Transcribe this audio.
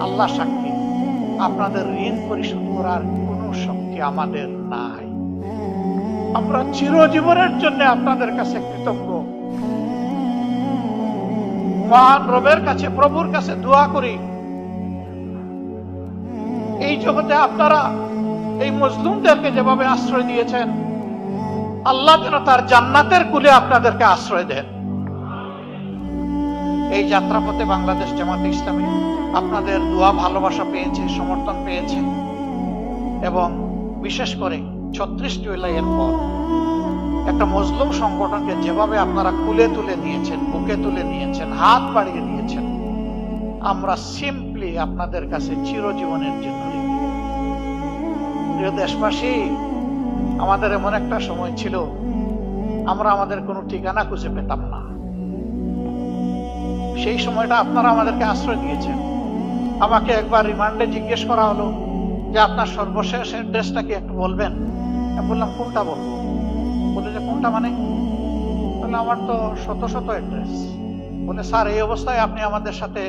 আল্লাহ সাক্ষী, আপনাদের ঋণ পরিশোধ করার কোনো শক্তি আমাদের নাই। আমরা চিরজীবনের জন্য আপনাদের কাছে কৃতজ্ঞ। মহান রবের কাছে, প্রভুর কাছে দোয়া করি, এই জগতে আপনারা এই মজলুমদেরকে যেভাবে আশ্রয় দিয়েছেন, আল্লাহ যেন তার জান্নাতের কুলে আপনাদেরকে আশ্রয় দেন। এই যাত্রাপথে বাংলাদেশ জামাতে ইসলামী আপনাদের দোয়া ভালোবাসা পেয়েছে, সমর্থন পেয়েছে, এবং বিশেষ করে 36 জুলাইয়ের পর একটা মজলুম সংগঠনকে যেভাবে আপনারা কুলে তুলে নিয়েছেন, বুকে তুলে নিয়েছেন, হাত বাড়িয়ে দিয়েছেন, আমরা সিম্পলি আপনাদের কাছে চিরজীবনের জন্য ঋণী। প্রিয় দেশবাসী, আমাদের এমন একটা সময় ছিল আমরা আমাদের কোনো ঠিকানা খুঁজে পেতাম না। সেই সময়টা আপনারা আমাদেরকে আশ্রয় দিয়েছেন। আমাকে একবার রিমান্ডে জিজ্ঞেস করা হলো যে আপনার সর্বশেষ অ্যাড্রেসটা কি একটু বলবেন। আমি বললাম কোনটা বলবো? বলে যে কোনটা মানে? বলে আমার তো শত শত অ্যাড্রেস। বলে স্যার, এই অবস্থায় আপনি আমাদের সাথে